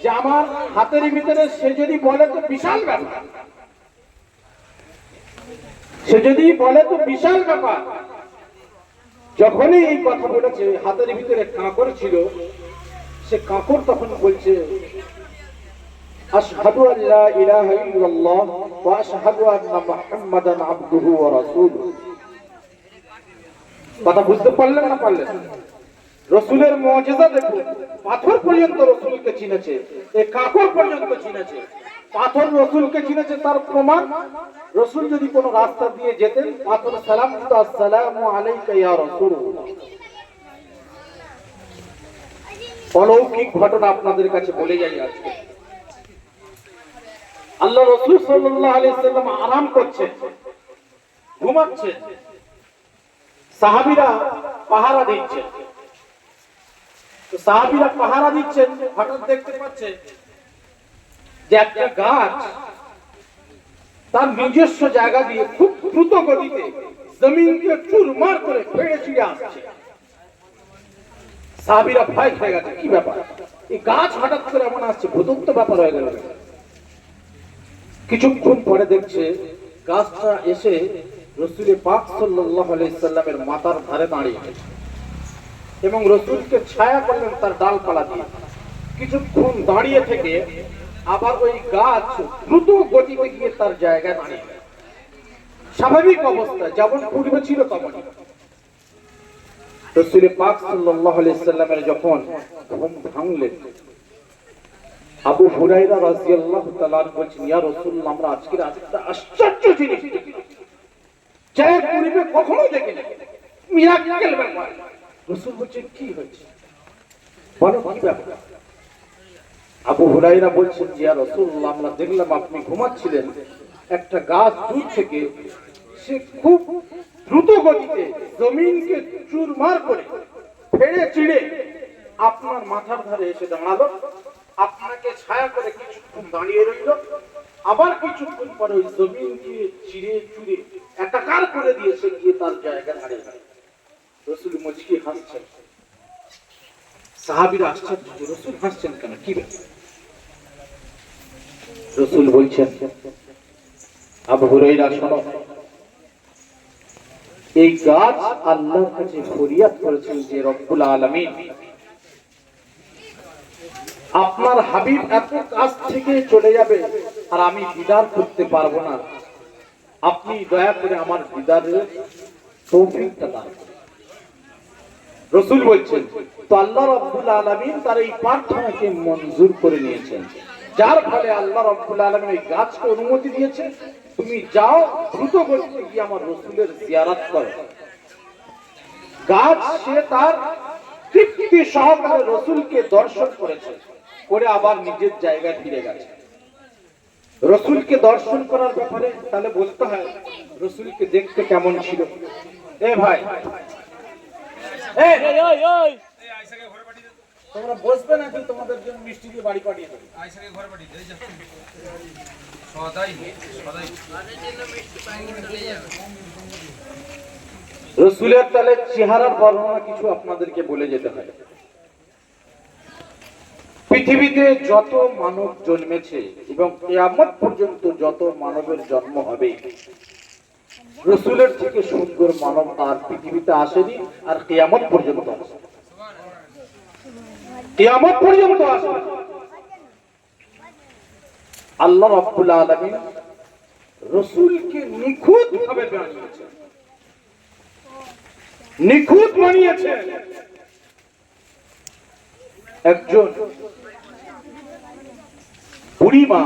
যে আমার হাতের ভিতরে সে যদি বলে তো বিশাল ব্যাপার, সে যদি বলে তো বিশাল ব্যাপার। যখনই এই কথা বলেছে, হাতের ভিতরে কাঁকর ছিল, সে কাঁকর তখন বলছে, আশহাদু আল্লা ইলাহা ইল্লাল্লাহ ওয়া আশহাদু আন্না মুহাম্মাদান আবদুহু ওয়া রাসূলুহু। কথা বুঝতে পারলেন না পারলেন? রাসূলের মুআজিজা দেখুন, পাথর পর্যন্ত রাসূলকে চিনেছে, এই কাঁকর পর্যন্ত চিনেছে। পাথর রাসূলকে চিনেছে, তার প্রমাণ রাসূল যদি কোনো রাস্তা দিয়ে যেতেন, পাথর সালাম দিত, আসসালামু আলাইকা ইয়া রাসূলুল্লাহ। অলৌকিক ঘটনা আপনাদের কাছে বলে যাই আজকে। আল্লাহ রাসূল সাল্লাল্লাহু আলাইহি ওয়াসাল্লাম আরাম করছেন, ঘুমাচ্ছেন, সাহাবীরা পাহারা দিচ্ছেন। তো সাহাবীরা পাহারা দিচ্ছেন, হঠাৎ দেখতে পাচ্ছে যে একটা গাছ তার নিজস্ব জায়গা দিয়ে খুব দ্রুত গতিতে জমিনকে চুরমার করে ফেড়ে ছিঁড়ে আসছে। সাহাবীরা ভয় খেয়ে গেছে, কি ব্যাপার, এই গাছ হঠাৎ করে এমন আসছে, ভূতত্ব ব্যাপার হয়ে গেল। কিছুক্ষণ পরে দেখছে গাছটা এসে রসুল পাক সাল্লাল্লাহু আলাইহি সাল্লামের মাথার ধারে দাঁড়িয়ে এবং রসুলকে ছায়া করলেন তার ডালপালা দিয়ে। কিছুক্ষণ দাঁড়িয়ে থেকে আবার ওই গাছ দ্রুত গতিতে গিয়ে তার জায়গায় দাঁড়িয়ে স্বাভাবিক অবস্থা যেমন পূর্বে ছিল তেমনই। রসুল পাক সাল্লাল্লাহু আলাইহি সাল্লামের যখন ঘুম ভাঙলেন, আবু হুরায়রা রাদিয়াল্লাহু তাআলা বলছেন, ইয়া রাসূলুল্লাহ, আমরা আজকের একটা আশ্চর্য জিনিস যা পূর্বে কখনো দেখিনি, মিরাকেল ব্যাপার। রাসূল বলছেন, কি হয়েছে বলো, কি ব্যাপার? আবু হুরায়রা বলছেন, ইয়া রাসূলুল্লাহ, আমরা দেখলাম আপনি ঘুমাচ্ছিলেন, একটা গাছ দূর থেকে সে খুব দ্রুত গতিতে জমিনকে চুরমার করে ফেড়ে চিড়ে আপনার মাথার ধারে এসে দাঁড়ালো, আপনাকে ছায়া করে কিছুক্ষণ দাঁড়িয়ে রইল, আবার কিছুক্ষণ পরে ওই জমিনকে চিড়ে চুড়ে একাকার করে দিয়েছে গিয়ে তার জায়গা দাঁড়িয়ে গেল। রসুল মুচকি হাসছেন। সাহাবীরা আশ্চর্য, রসুল হাসছেন কেন, কি ব্যাপার? রসুল বলছেন, আবু হুরায়রা শোনো, এই গাছ আল্লাহর কাছে ফরিয়াদ করেছেন যে রব্বুল আলামিন আপনার হাবিব এত কাছ থেকে চলে যাবে আর আমি দিদার করতে পারবো না, আপনি দয়া করে আমার দিদারের তৌফিকটা দান করুন। রসুল বলছেন, তো আল্লাহ রব্বুল আলামিন তার এই প্রার্থনাকে মঞ্জুর করে নিয়েছেন, যার ফলে আল্লাহ রব্বুল আলামিন এই গাছকে অনুমতি দিয়েছে, তুমি যাও দ্রুত গতিতে গিয়ে আমার রসুলের জিয়ারত করো। গাছ সে তার তৃপ্তি সহকারে রসুলকে দর্শন করেছে, করে আবার নিজের জায়গায় ফিরে গেছে। রসুলকে দর্শন করার ব্যাপারে তাহলে বলতে হয় রসুলকে দেখতে কেমন ছিল। এ ভাই, তোমরা বসবে নাকি? তোমাদের জন্য মিষ্টি দিয়ে বাড়ি পাঠিয়ে দেবে। রসুলের তাহলে চেহারার বর্ণনা কিছু আপনাদেরকে বলে যেতে হয়। পৃথিবীতে যত মানব জন্মেছে এবং কিয়ামত পর্যন্ত যত মানবের জন্ম হবে, রসুলের থেকে সুন্দর মানব আর পৃথিবীতে আসেনি, আর কিয়ামত পর্যন্ত আসে, কিয়ামত পর্যন্ত আসবে। আল্লাহ রাব্বুল আলামিন রসুলকে নিখুঁত ভাবে বানিয়েছেন, নিখুঁত বানিয়েছেন। একজন বুড়ি মা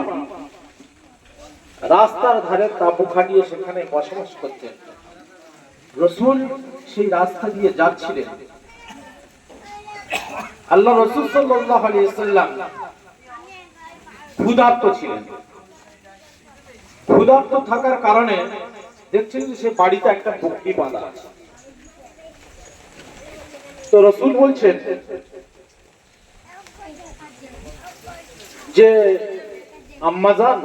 রাস্তার ধারে তাঁবু খাটিয়ে সেখানে বসবাস করতেন। রসুল সেই রাস্তা দিয়ে যাচ্ছিলেন। আল্লাহ রাসূল সাল্লাল্লাহু আলাইহি ওয়াসাল্লাম ক্ষুধার্ত ছিলেন। ক্ষুধার্ত থাকার কারণে দেখছেন যে সে বাড়িতে একটা বকরি বাঁধা আছে। তো রসুল বলছেন যে, আম্মাজান,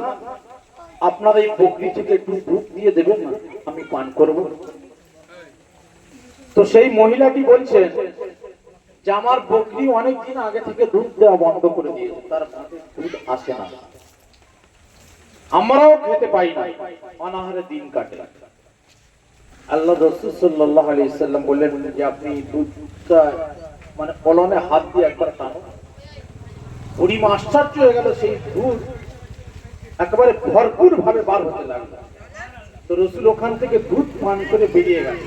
আপনার এই বকরি থেকে একটু দুধ দিয়ে দেবেন না, আমি পান করব। তো সেই মহিলাটি বলছেন যে, আমার বকরি অনেকদিন আগে থেকে দুধ দেওয়া বন্ধ করে দিয়েছে, তার মাঝে দুধ আসে না, আমরাও খেতে পাই না, অনাহারে দিন কাটে। আল্লাহ রাসূল সাল্লাল্লাহু আলাইহি ওয়াসাল্লাম বললেন যে, আপনি দুধটা মানে কলনে হাত দিয়ে একবার টানুন। বুড়ি মা আশ্চর্য হয়ে গেল, সেই দুধ একেবারে ভরপুর ভাবে বার হতে লাগলো। তো রসুল ওখান থেকে দুধ পান করে বেরিয়ে গেল।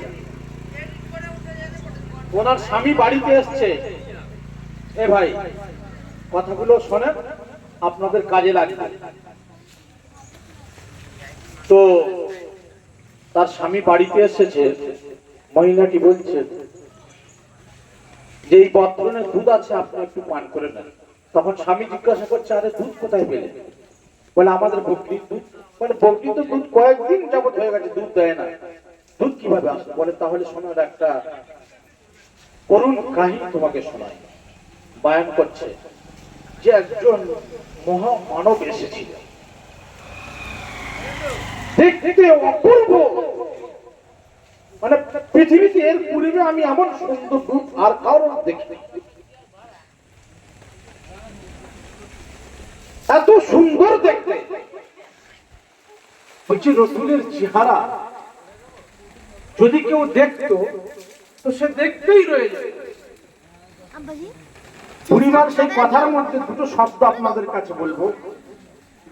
ওনার স্বামী বাড়িতে এসছে। এ ভাই, কথাগুলো শোনেন, আপনাদের কাজে লাগবে। তো তার স্বামী বাড়িতে এসেছে। মহিলাটি বলছে যে, এই পাত্রে দুধ আছে, আপনি একটু পান করে নেন। তখন স্বামী জিজ্ঞাসা করছে, আরে দুধ কোথায় পেলে? বলে, আমাদের বকরির দুধ। মানে বকরি তো দুধ কয়েকদিন যাবত হয়ে গেছে, দুধ দেয় না, দুধ কিভাবে আসে? বলে, তাহলে শোনার একটা করুণ কাহিনী তোমাকে শোনায়। বয়ান করছে যে একজন মহামানব এসেছিল, দেখতে অপূর্ব, মানে পৃথিবীতে এর পূর্বে আমি এমন সুন্দর রূপ আর কারণ দেখিনি। এত সুন্দর দেখতে। বলছি, রসুলের চেহারা যদি কেউ দেখতো তো সে দেখতেই রয়ে যায়। বুড়িমার সেই কথার মধ্যে দুটো শব্দ আপনাদের কাছে বলবো,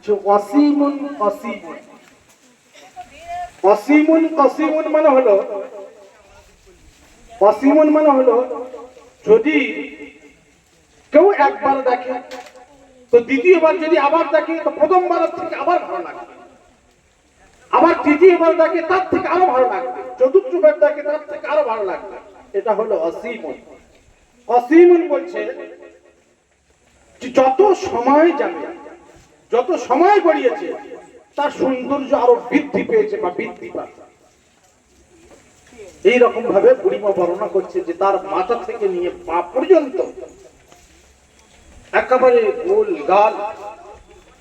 যে অসীমুন অসীমুন। অসীমুন অসীমুন মানে হলো, অসীমুন মানে হলো যদি কেউ একবার দেখে তো দ্বিতীয়বার যদি আবার দেখে তো প্রথমবারের থেকে আবার ভালো লাগবে, আবার তৃতীয়বার দেখে তার থেকে আরো ভালো লাগবে, চতুর্থবার দেখে তার থেকে আরো ভালো লাগবে। এটা হলো অসীমুন। অসীমুন বলছে যত সময় যাবে, যত সময় গড়িয়েছে তার সৌন্দর্য আরো বৃদ্ধি পেয়েছে বা বৃদ্ধি পাচ্ছে। এইরকম ভাবে বুড়িমা বর্ণনা করছে যে তার মাথা থেকে নিয়ে পা পর্যন্ত একেবারে গোল গাল,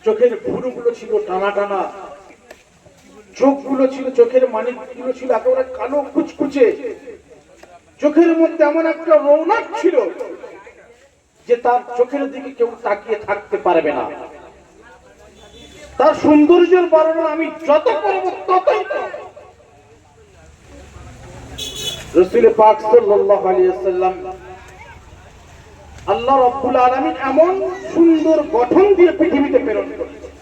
চোখের ভুরুগুলো ছিল টানা টানা, চোখগুলো ছিল, চোখের মানিকগুলো ছিল একেবারে কালো কুচকুচে, চোখের মধ্যে এমন একটা রৌনক ছিল যে তার চোখের দিকে কেউ তাকিয়ে থাকতে পারবে না। তার সৌন্দর্যের বর্ণনা আমি যত করব ততই কম। রাসূল পাক সাল্লাল্লাহু আলাইহি ওয়াসাল্লাম আল্লাহ রাব্বুল আলামিন এমন সুন্দর গঠন দিয়ে পৃথিবীতে প্রেরণ করেছেন।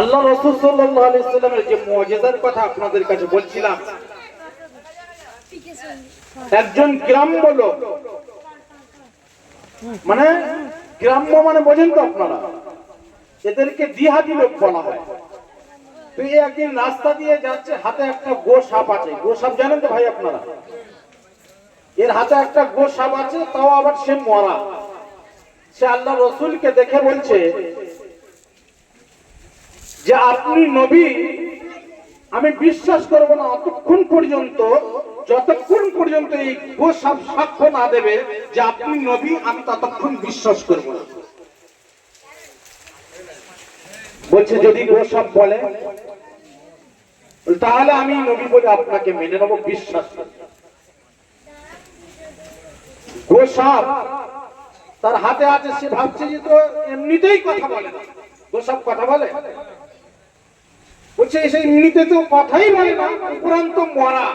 আল্লাহ রাসূল সাল্লাল্লাহু আলাইহি ওয়াসাল্লামের যে মুজিজার কথা আপনাদের কাছে বলছিলাম, একজন গ্রাম্য লোক, মানে গ্রাম্য মানে বোঝেন তো আপনারা, এদেরকে দিহাদি লোক বলা হয়। তো এই একদিন রাস্তা দিয়ে যাচ্ছে, হাতে একটা গো সাপ আছে। গো সাপ জানেন তো ভাই আপনারা? এর হাতে একটা গো সাপ আছে, তাও আবার সে মরা। সে আল্লাহ রসুলকে দেখে বলছে যে আপনি নবী, আমি বিশ্বাস করব না অতক্ষণ পর্যন্ত, যতক্ষণ পর্যন্ত এই গো সাপ সাক্ষ্য না দেবে যে আপনি নবী, আমি ততক্ষণ বিশ্বাস করব না। বলছে যদি গো সাপ বলে তাহলে আমি নবী বলে আপনাকে মেনে নেব, বিশ্বাস করব। গো সাপ তার হাতে আছে, সে ভাবছে যে তো এমনিতেই কথা বলে না, গো সাপ কথা বলে? বলছে সেই এমনিতে তো কথাই বলে না, উপরন্ত মরা,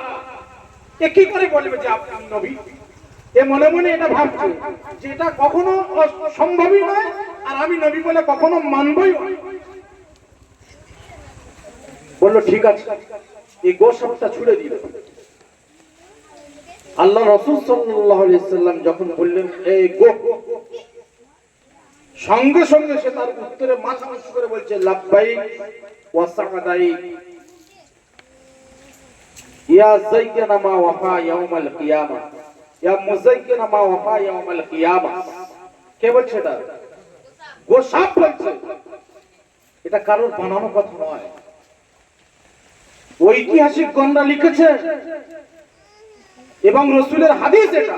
এ কি করে বলবে যে আপনি নবী? এ মনে মনে এটা ভাবছে যে এটা কখনো সম্ভবই নয়, আর আমি নবী বলে কখনো মানবই না। বললো ঠিক আছে, এই গো সাপটা ছুড়ে দিল। আল্লাহ রাসূল সাল্লাল্লাহু আলাইহি ওয়াসাল্লাম যখন বললেন এই গো, সঙ্গে সঙ্গে সে তার উত্তরে মাথা নিচু করে বলছে লাব্বাইক ওয়া সাদাইক ইয়া যায়্যানা মা ওয়াফা ইয়াউমাল কিয়ামা ইয়া মুযায়্যানা মা ওয়াফা ইয়াউমাল কিয়ামা। কে বলছে এটা? গো সাপ বলছে। এটা কারোর বানানো কথা নয়, ঐতিহাসিক গণরা লিখেছে এবং রাসূলের হাদিস এটা।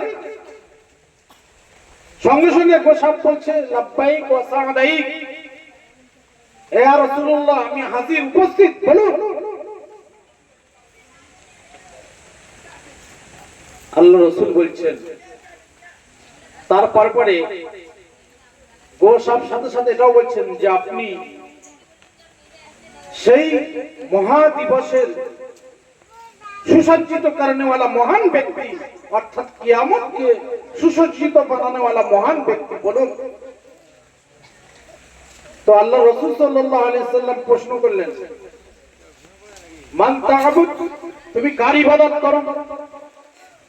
সঙ্গে সঙ্গে গো সাপ বলছে লাব্বাইক ওয়া সাদাইক, হে ইয়া রাসূলুল্লাহ আমি হাজির, উপস্থিত, বলুন। আল্লাহ রাসূল বলছেন, তারপর পরে গো সাপ সাথে সাথে এটাও বলছেন যে আপনি সেই মহাদিবসের সুসজ্জিত করনেওয়ালা মহান ব্যক্তি, অর্থাৎ কিয়ামতকে সুসজ্জিত বানানোওয়ালা মহান ব্যক্তি, বলুন। তো আল্লাহ রাসূল সাল্লাল্লাহু আলাইহি ওয়াসাল্লাম প্রশ্ন করলেন মান তা'বুদ, তুমি কার ইবাদত করো?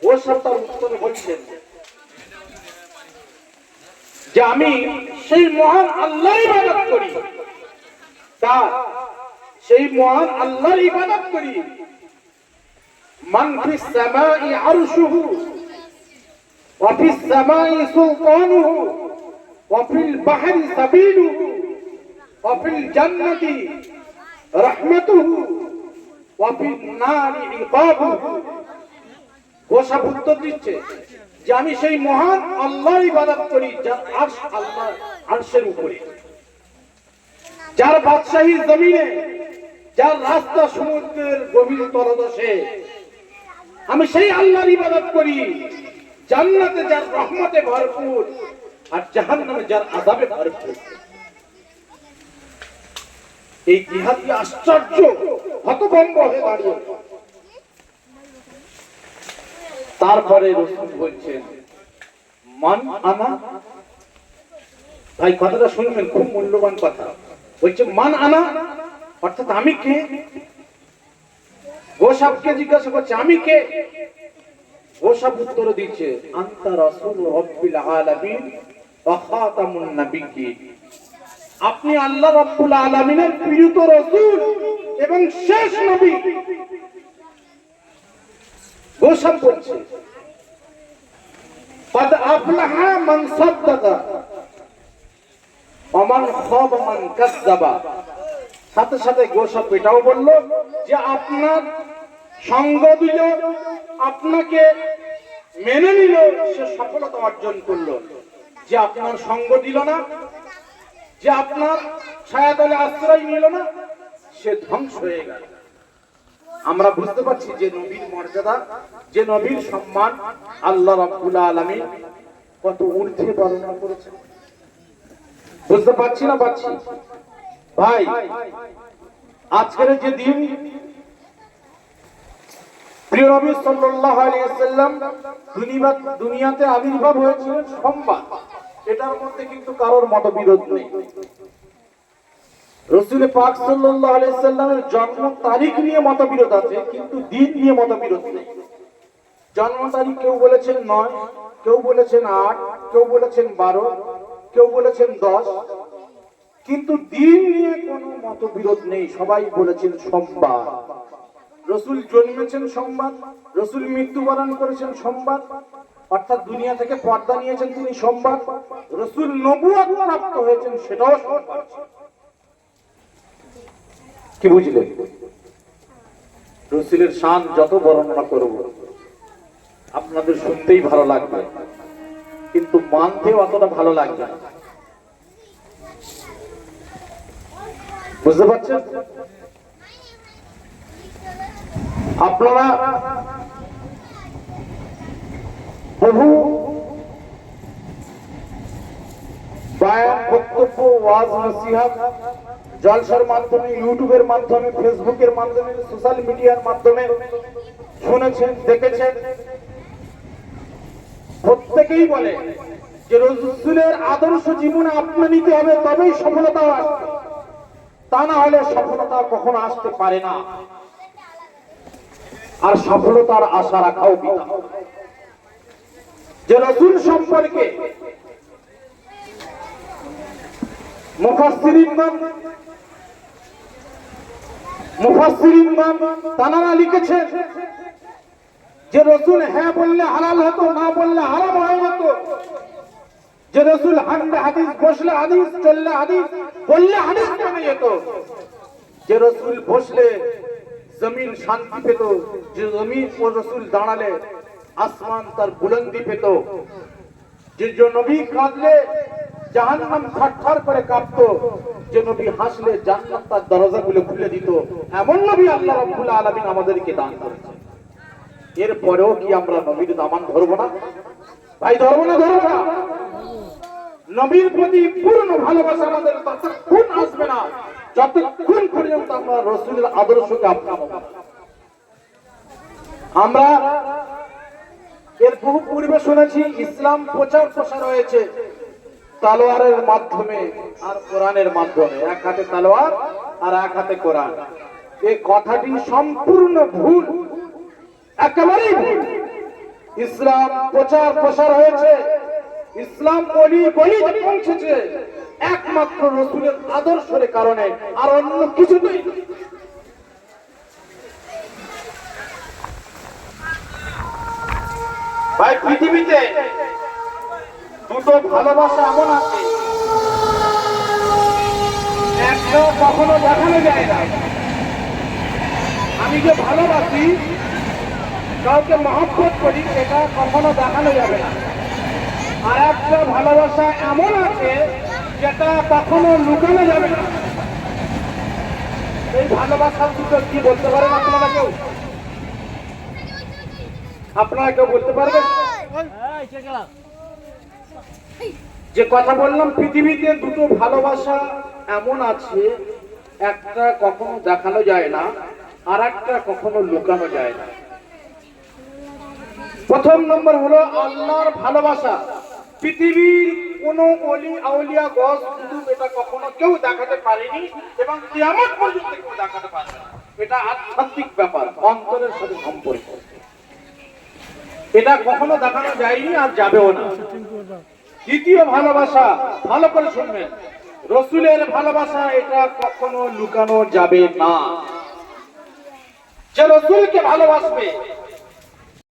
ও সব তার উত্তরে বলছেন যে আমি সেই মহান আল্লাহর ইবাদত করি। কার? সেই মহান আল্লাহর ইবাদত করি। মান ফিস সামাই আরশুহু ওয়া ফিস সামাই সুলতানুহু ওয়া ফিল বাহরি সাবিলুহু ওয়া ফিল জান্নাতি রাহমাতুহু ওয়া ফিন নারি ইকাবুহু। গোসাপ উত্তর দিচ্ছে যে আমি সেই মহান আল্লাহর ইবাদত করি যার আরশ আল্লাহ আরশের উপরে, যার বাদশাহী জমিনে, যার রাস্তা সমুদ্রের গভীর তলদেশে। আমি সেই আল্লাহর ইবাদত করি জান্নাতে যার রহমতে ভরপুর আর জাহান্নামে যার আযাবে ভরপুর। এই জিহাদি আশ্চর্য হতভম্ব হয়ে দাঁড়িয়ে। তারপরে রাসূল বলছেন মান আনা। ভাই কথাটা শুনবেন, খুব মূল্যবান কথা। বলছে মান আনা, অর্থাৎ আমি কে? গোসাবকে জিজ্ঞাসা করছে আমি কে? গোসাব উত্তর দিচ্ছে আনতা রাসূল রাব্বিল আলামিন ওয়া খাতামুন নাবিয়্যিন। আপনি আল্লাহ রাব্বুল আলামিনের প্রিয়তম রাসূল এবং শেষ নবী। গোসাব বলছে قد أفلح من صدق ومن خاب من كذب। সাথে সাথে গোসাব এটাও বলল যে আপনার সঙ্গ দিল, আপনাকে মেনে নিল, সে সফলতা অর্জন করলো। যে আপনার সঙ্গ দিল না, যে আপনার ছায়াতলে আশ্রয় নিল না, সে ধ্বংস হয়ে গেল। আমরা বুঝতে পারছি যে নবীর মর্যাদা, যে নবীর সম্মান আল্লাহ রাব্বুল আলামিন কত ঊর্ধ্বে বর্ণনা করেছেন। বুঝতে পারছি না পাচ্ছি ভাই। আজকের যে দিন, প্রিয় নবী সাল্লাল্লাহু আলাইহি ওয়াসাল্লাম দুনিয়াতে আবির্ভাব হয়েছিলেন সোমবার। এটার মধ্যে কিন্তু কারোর মতবিরোধ নেই। রাসূল পাক সাল্লাল্লাহু আলাইহি ওয়াসাল্লামের জন্ম তারিখ নিয়ে মতবিরোধ আছে, কিন্তু দিন নিয়ে মতবিরোধ নেই। জন্ম তারিখ কেউ বলেছেন 9, কেউ বলেছেন 8, কেউ বলেছেন 12, কেউ বলেছেন 10, কিন্তু দিন নিয়ে কোনো মতবিরোধ নেই। সবাই বলেছেন সোমবার। রাসূল জন্মেছেন সোমবার, রাসূল মৃত্যুবরণ করেছেন সোমবার, অর্থাৎ দুনিয়া থেকে পর্দা নিয়েছেন তিনি সোমবার। রাসূল নবুয়ত প্রাপ্ত হয়েছেন সেটাও সোমবার। কি বুঝলেন? রাসূলের শান যত বর্ণনা করব আপনাদের শুনতেই ভালো লাগবে, কিন্তু মানতেও অতটা ভালো লাগবে না। বুঝতে পারছেন? আপনারা বহু বয়ান, বক্তব্য, ওয়াজ, নসিহত জলসার মাধ্যমে, ইউটিউবের মাধ্যমে, ফেসবুকের মাধ্যমে, সোশ্যাল মিডিয়ার মাধ্যমে শুনেছেন, দেখেছেন। প্রত্যেকেই বলে যে রাসূলের আদর্শ জীবনে আপনি নিতে হবে, তবেই সফলতা আসবে, তা না হলে সফলতা কখনো আসতে পারে না। আর সফলতার আশা রাখাও বিনা। যে রাসূল সম্পর্কে মুফাসসিরিনগণ তানারা লিখেছেন যে রাসূল হ্যাঁ বললে হালাল হতো, না বললে হারাম হয়ে যেত। যে রাসূল হাঁটলে হাদিস, বসলে হাদিস, চললে হাদিস, বললে হাদিস বনে যেত। যে রাসূল বসলে জমিন শান্তি পেত, যে জমিন ও রাসূল দাঁড়ালে আসমান তার বুলন্দি পেত। যে নবী কাঁদলে জাহান্নাম থরথর করে কাঁপতো, যে নবী হাসলে জান্নাত তার দরজাগুলো খুলে দিত। এমন নবী আল্লাহ রাব্বুল আলামিন আমাদেরকে দান করেছেন। এরপরেও কি আমরা নবীর দামান ধরবো না? ভাই ধরবো না? ধরবো না। নবীর প্রতি পূর্ণ ভালোবাসা আমাদের ততক্ষণ আসবে না যতক্ষণ পর্যন্ত আমরা রাসূলের আদর্শকে আপনাবো। আমরা এর বহু পূর্বে শুনেছি ইসলাম প্রচার প্রসার হয়েছে তলোয়ারের মাধ্যমে আর কোরআনের মাধ্যমে। এক হাতে তলোয়ার আর এক হাতে কোরআন। এই কথাটি সম্পূর্ণ ভুল, একেবারেই ভুল। ইসলাম প্রচার প্রসার হয়েছে, ইসলাম অলি গলিতে পৌঁছেছে একমাত্র রাসূলের আদর্শের কারণে, আর অন্য কিছুতেই। ভাই পৃথিবীতে দুটো ভালোবাসা এমন আছে, একটা কখনো দেখানো যায় না। আমি যে ভালোবাসি, কাউকে মহব্বত করি, এটা কখনো দেখানো যাবে না। আর একটা ভালোবাসা এমন আছে যেটা কখনো লুকানো যাবে না। এই ভালোবাসার দুটো কি বলতে পারেন আপনারা কেউ? আপনারা কেউ বলতে পারবেন? যে কথা বললাম, পৃথিবীতে দুটো ভালোবাসা এমন আছে একটা কখনো দেখানো যায় না, আর একটা কখনো লুকানো যায় না। প্রথম নম্বর হলো আল্লাহর ভালোবাসা। পৃথিবীর কোন অলি আউলিয়া গস কুতুব এটা কখনো কেউ দেখাতে পারেনি এবং কিয়ামত পর্যন্ত কেউ দেখাতে পারবে না। এটা আধ্যাত্মিক ব্যাপার, অন্তরের সাথে সম্পর্ক। এটা কখনো দেখানো যায়নি আর যাবেও না। দ্বিতীয় ভালোবাসা, ভালো করে শুনবেন, রসুলের ভালোবাসা এটা কখনো লুকানো যাবে না। যে রসুলকে ভালোবাসবে